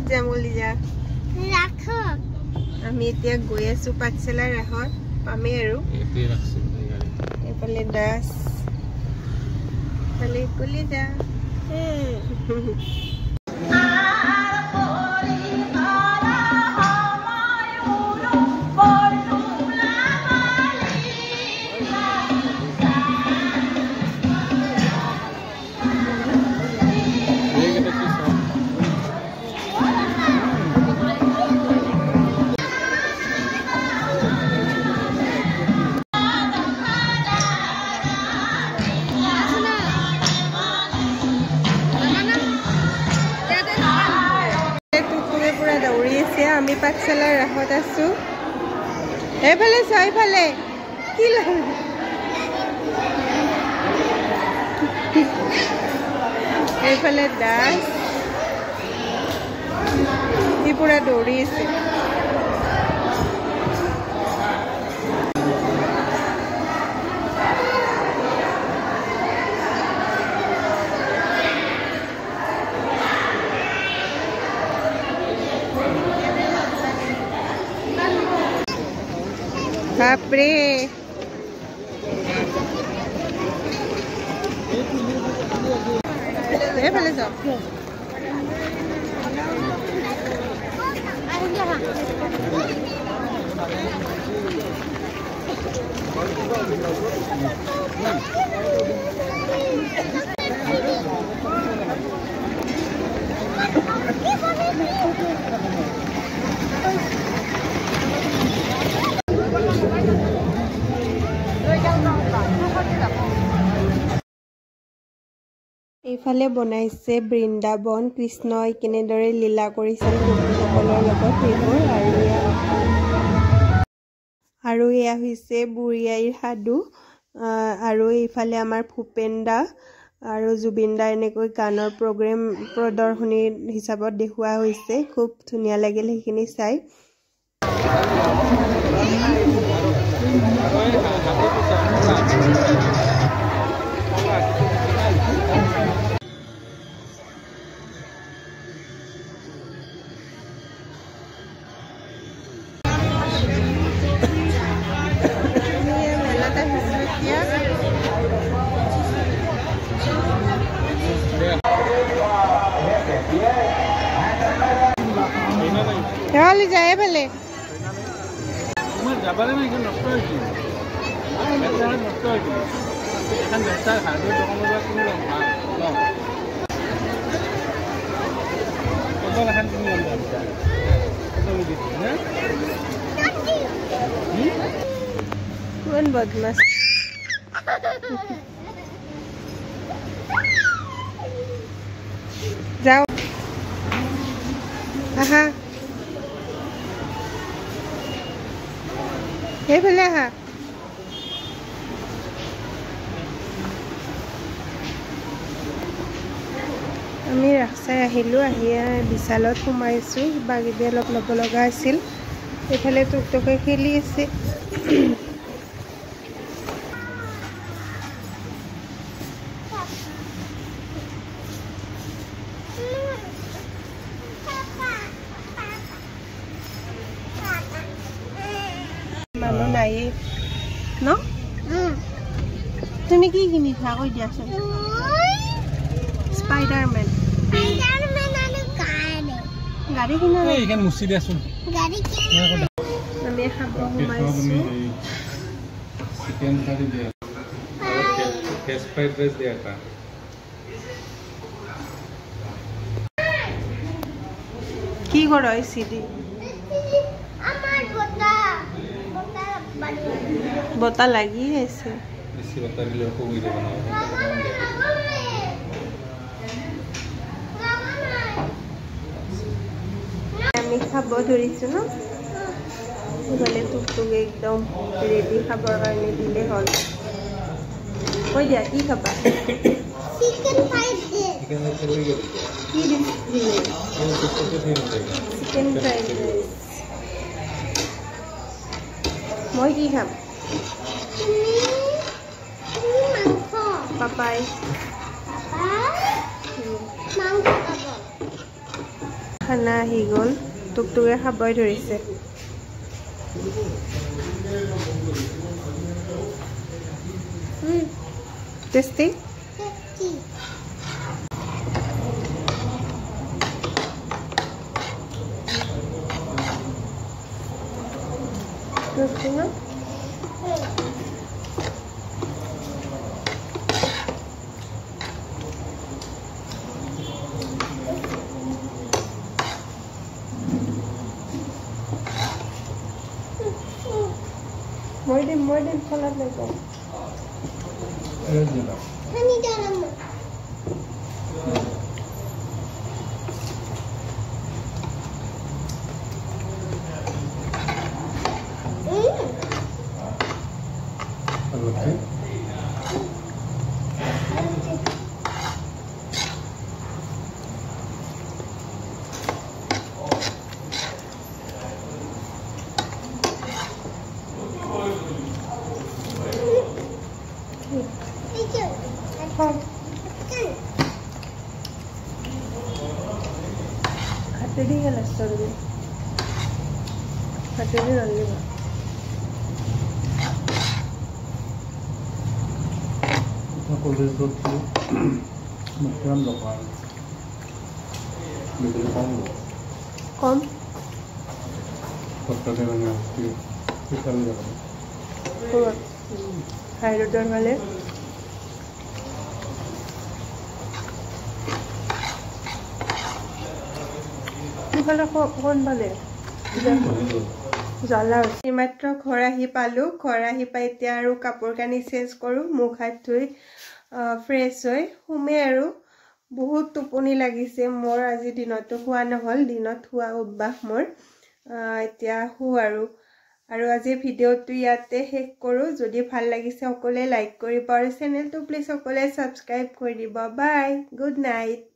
ক'ত যাম কলিজা ৰাখক আমি এতিয়া গৈ আছো পাঠশালা ৰাহত পামে আৰু এইফালে দাস ফালে কলিজা আমি পাঠশালাৰ ৰাহত আছো এইফালে চাইফালে কি এইফালে দাস ই পুৰা দৌৰি আছে বাপৰে ফেলে যাও এইফালে বনাইছে বৃন্দাবন কৃষ্ণই কেনেদৰে লীলা কৰিছিল গোপীসকলৰ লগত সেইবোৰ আৰু এয়া হৈছে বুঢ়ী আইৰ সাধু আৰু এইফালে আমাৰ ভূপেন দা আৰু জুবিন দা এনেকৈ গানৰ প্ৰগ্ৰেম প্ৰদৰ্শনী হিচাপত দেখুওৱা হৈছে খুব ধুনীয়া লাগিল সেইখিনি চাই ले जाए भले যাবারে না এখন নষ্ট হইছে এটা নষ্ট হইছে এখন বেচার হার্ডওয়্যার দোকানগুলো কিনলাম না কত লাখান কিনলাম কত দিছি না কোন বদমাস যাও আহা এইফালে আহা আমি ৰাস্তাই আহিলোঁ আহি বিশালত সোমাইছোঁ কিবা কিবি অলপ ল'ব লগা আছিল এইফালে টুকটুকে খেলি আছে মানুহ নাই ন তুমি কি কিনিছা কৈ দিয়াচোন স্পাইডাৰমেন গাড়ী কিনা এইখান মুছি দিয়াচোন আমি খাব সোমাইছোঁ চিকেন কাৰি দিয়া ফেস ফ্ৰাইড ৰাইস দিয়া এটা কি কৰ চিডি আমার বতা বতা লাগি আছে বেশি বতা দিলে কই দেব না আমি খাব ধৰিছোঁ ন গ'লে টুকটুকে একদম ৰেডি খাবৰ কাৰণে দিলে হ'ল কৈ দিয়া কি খাবা chicken fried chicken fried rice কি দিলে চিকেন ফ্ৰাইড ৰাইচ মই কি খাম পাপাই খানা আহি গ'ল টুকটুকে খাবই ধৰিছে tasty More than salad like that. Honey, darling. Hati dia lah story. Hati dia nanti bah. Aku lihat tu, macam lokal. Betul kamu. Kom. Kota dengan kita lihat. Oh. Hai dokter wale. Kalau kon bale. জ্বলা মাত্ৰ ঘৰ আহি পালোঁ ঘৰ আহি পাই এতিয়া আৰু কাপোৰ কানি চেঞ্জ কৰোঁ মুখ হাত ধুই ফ্ৰেছ হৈ শুমে আৰু বহুত টোপনি লাগিছে মোৰ আজি দিনতো শুৱা নহ'ল দিনত শুৱা অভ্যাস মোৰ এতিয়া শু আৰু আজি ভিডিঅ'টো ইয়াতে শেষ কৰোঁ যদি ভাল লাগিছে সকলোৱে লাইক কৰিব আৰু চেনেলটো প্লিজ সকলোৱে ছাবস্ক্ৰাইব কৰি দিব বাই গুড নাইট